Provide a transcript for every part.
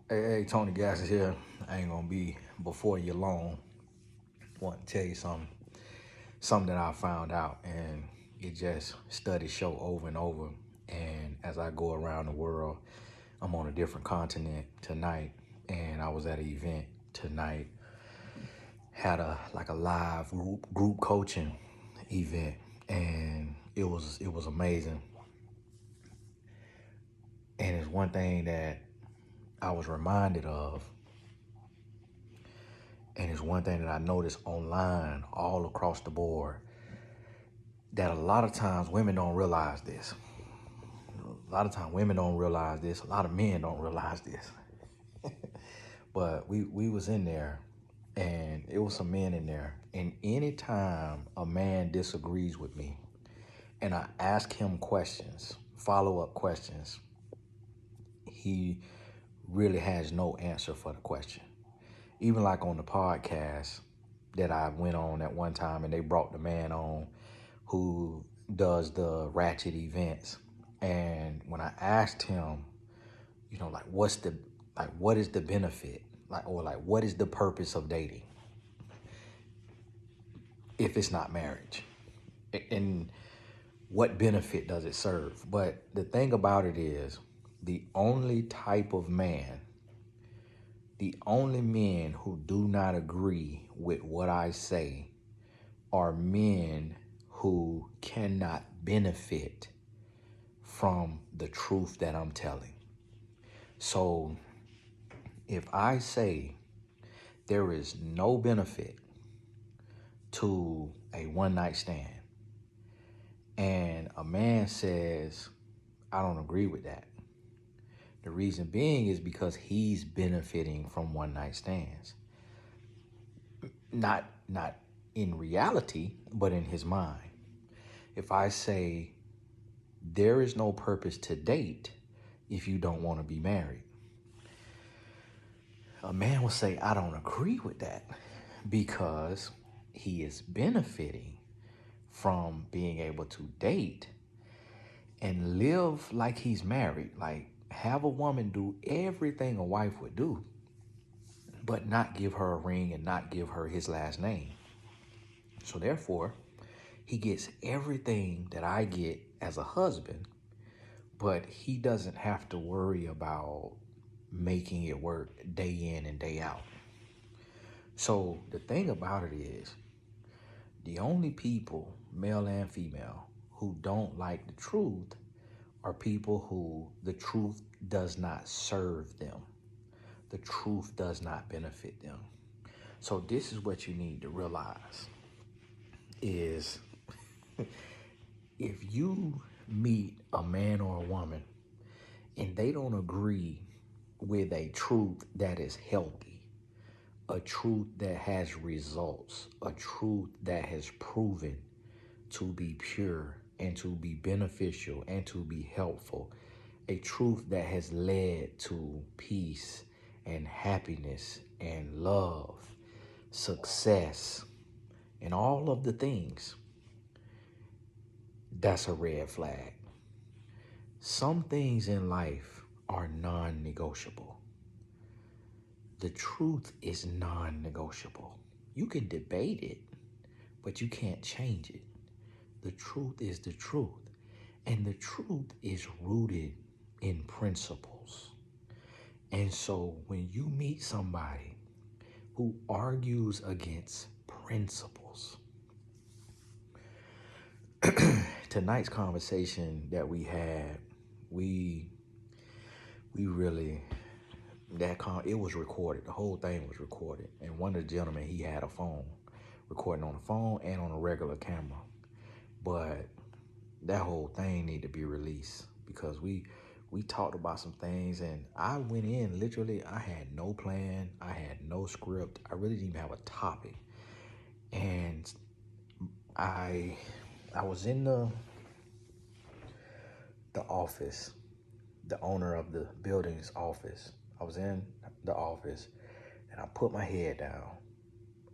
Hey, Tony Gas is here. I ain't gonna be before you long. Want to tell you something that I found out, and it just studies show over and over. And as I go around the world, I'm on a different continent tonight, and I was at an event tonight. Had a live group coaching event, and it was amazing. And it's one thing that I was reminded of, and it's one thing that I noticed online all across the board, that a lot of times women don't realize this. A lot of times women don't realize this. A lot of men don't realize this. But we was in there, and it was some men in there. And anytime a man disagrees with me and I ask him questions, follow-up questions, he really has no answer for the question. Even like on the podcast that I went on at one time, and they brought the man on who does the ratchet events. And when I asked him, like what is the benefit? Or what is the purpose of dating if it's not marriage? And what benefit does it serve? But the thing about it is, the only type of man, the only men who do not agree with what I say are men who cannot benefit from the truth that I'm telling. So if I say there is no benefit to a one night stand, and a man says, I don't agree with that, the reason being is because he's benefiting from one night stands. Not in reality, but in his mind. If I say there is no purpose to date if you don't want to be married, a man will say, I don't agree with that, because he is benefiting from being able to date and live like he's married, like have a woman do everything a wife would do, but not give her a ring and not give her his last name. So therefore, he gets everything that I get as a husband, but he doesn't have to worry about making it work day in and day out. So the thing about it is, the only people, male and female, who don't like the truth are people who the truth does not serve them. The truth does not benefit them. So this is what you need to realize is if you meet a man or a woman and they don't agree with a truth that is healthy, a truth that has results, a truth that has proven to be pure and to be beneficial and to be helpful, a truth that has led to peace and happiness and love, success, and all of the things, that's a red flag. Some things in life are non-negotiable. The truth is non-negotiable. You can debate it, but you can't change it. The truth is the truth. And the truth is rooted in principles. And so when you meet somebody who argues against principles, tonight's conversation that we had, we really, it was recorded. The whole thing was recorded. And one of the gentlemen, he had a phone, recording on the phone and on a regular camera. But that whole thing need to be released, because we talked about some things, and I went in, literally, I had no plan, I had no script, I really didn't even have a topic. And I was in the office, the owner of the building's office. I was in the office, and I put my head down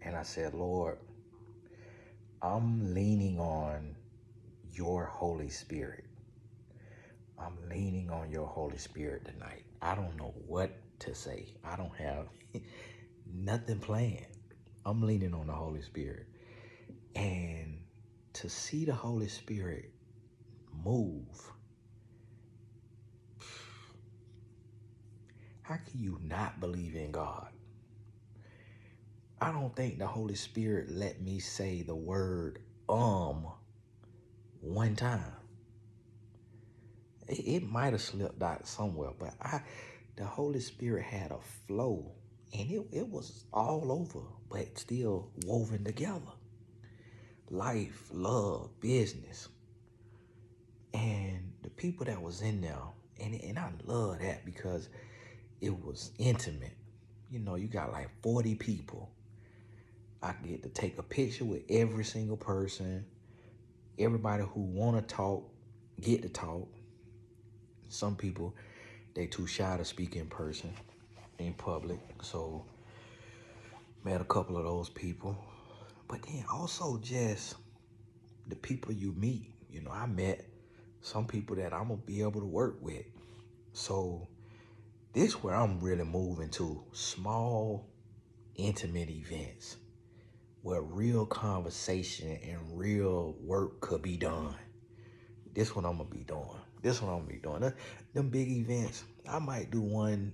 and I said, Lord, I'm leaning on your Holy Spirit. I'm leaning on your Holy Spirit tonight. I don't know what to say. I don't have nothing planned. I'm leaning on the Holy Spirit. And to see the Holy Spirit move, how can you not believe in God? I don't think the Holy Spirit let me say the word one time. It might have slipped out somewhere, but the Holy Spirit had a flow, and it was all over, but still woven together. Life, love, business. And the people that was in there, and I love that because it was intimate. You know, you got like 40 people. I get to take a picture with every single person. Everybody who want to talk, get to talk. Some people, they too shy to speak in person, in public. So, met a couple of those people. But then also just the people you meet. You know, I met some people that I'm going to be able to work with. So, this where I'm really moving to small, intimate events where real conversation and real work could be done. This what I'm gonna be doing. Them big events, I might do one,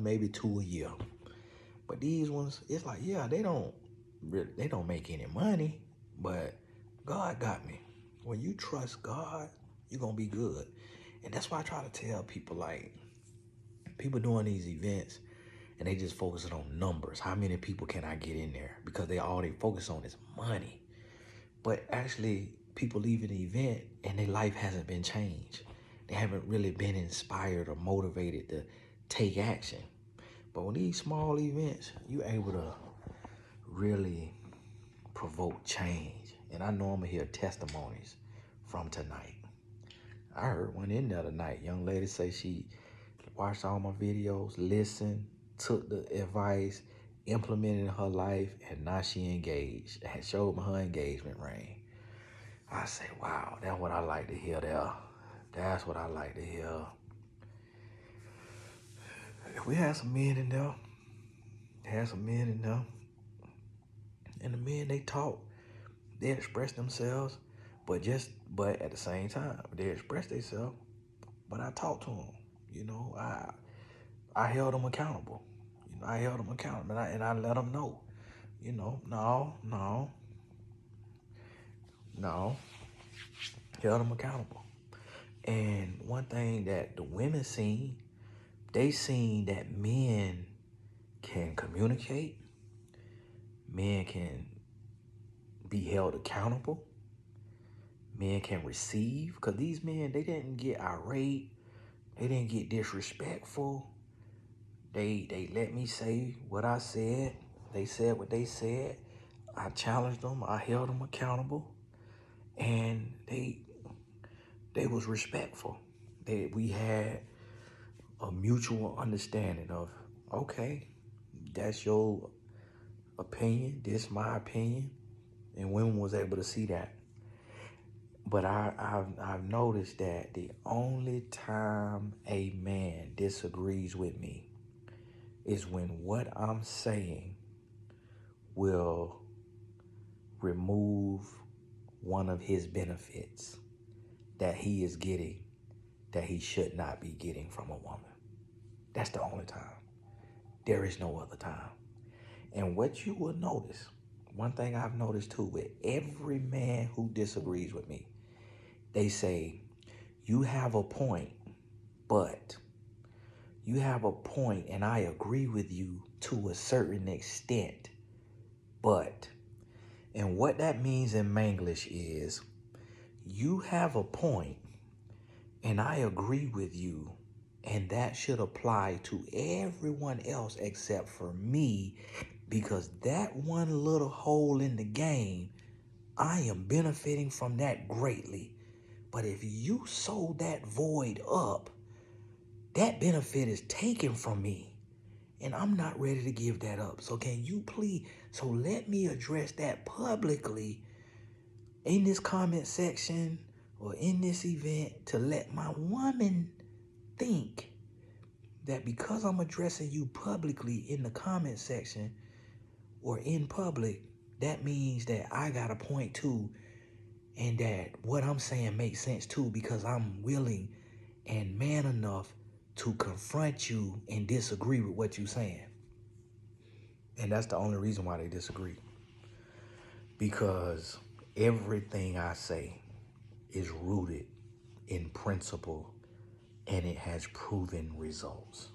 maybe two a year. But these ones, it's like, yeah, they don't make any money, but God got me. When you trust God, you're gonna be good. And that's why I try to tell people, like, people doing these events and they just focusing on numbers. How many people can I get in there? Because they focus on is money. But actually, people leave an event and their life hasn't been changed. They haven't really been inspired or motivated to take action. But when these small events, you're able to really provoke change. And I know I'm gonna hear testimonies from tonight. I heard one in there tonight. Young lady say she watched all my videos, listened, took the advice, implemented in her life, and now she engaged. Had showed me her engagement ring. I say, wow, that's what I like to hear there. That's what I like to hear. We had some men in there. And the men, they talk. They express themselves, but at the same time, they express themselves. But I talk to them. You know, I held them accountable. And I let them know. You know, no. Held them accountable. And one thing that the women seen, they seen that men can communicate, men can be held accountable, men can receive. Because these men, they didn't get irate, they didn't get disrespectful. They let me say what I said. They said what they said. I challenged them. I held them accountable, and they was respectful. We had a mutual understanding of, okay, that's your opinion, this my opinion, and women was able to see that. But I've noticed that the only time a man disagrees with me is when what I'm saying will remove one of his benefits that he is getting that he should not be getting from a woman. That's the only time. There is no other time. And what you will notice, one thing I've noticed too, with every man who disagrees with me, they say, you have a point, but you have a point, and I agree with you to a certain extent, but, and what that means in Manglish is, you have a point, and I agree with you, and that should apply to everyone else except for me, because that one little hole in the game, I am benefiting from that greatly. But if you sew that void up, that benefit is taken from me, and I'm not ready to give that up. So can you please, so let me address that publicly in this comment section or in this event to let my woman think that because I'm addressing you publicly in the comment section or in public, that means that I got a point too, and that what I'm saying makes sense too, because I'm willing and man enough to confront you and disagree with what you're saying. And that's the only reason why they disagree. Because everything I say is rooted in principle and it has proven results.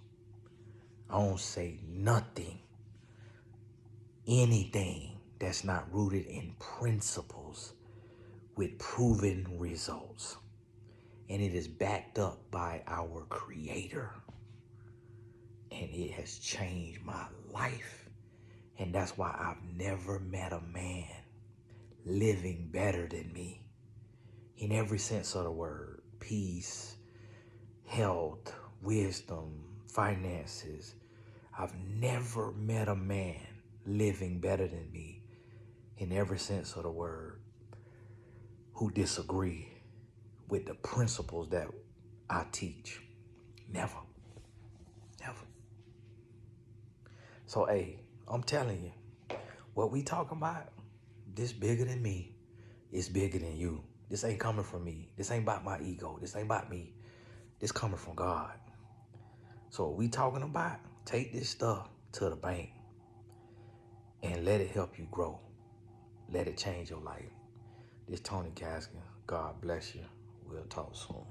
I don't say nothing, anything that's not rooted in principles with proven results. And it is backed up by our Creator. And it has changed my life. And that's why I've never met a man living better than me. In every sense of the word. Peace, health, wisdom, finances. I've never met a man living better than me in every sense of the word who disagree with the principles that I teach. Never. Never. So, hey, I'm telling you, what we talking about, this bigger than me. It's bigger than you. This ain't coming from me. This ain't about my ego. This ain't about me. This coming from God. So what we talking about, take this stuff to the bank and let it help you grow. Let it change your life. This Tony Gaskin. God bless you. We'll talk soon.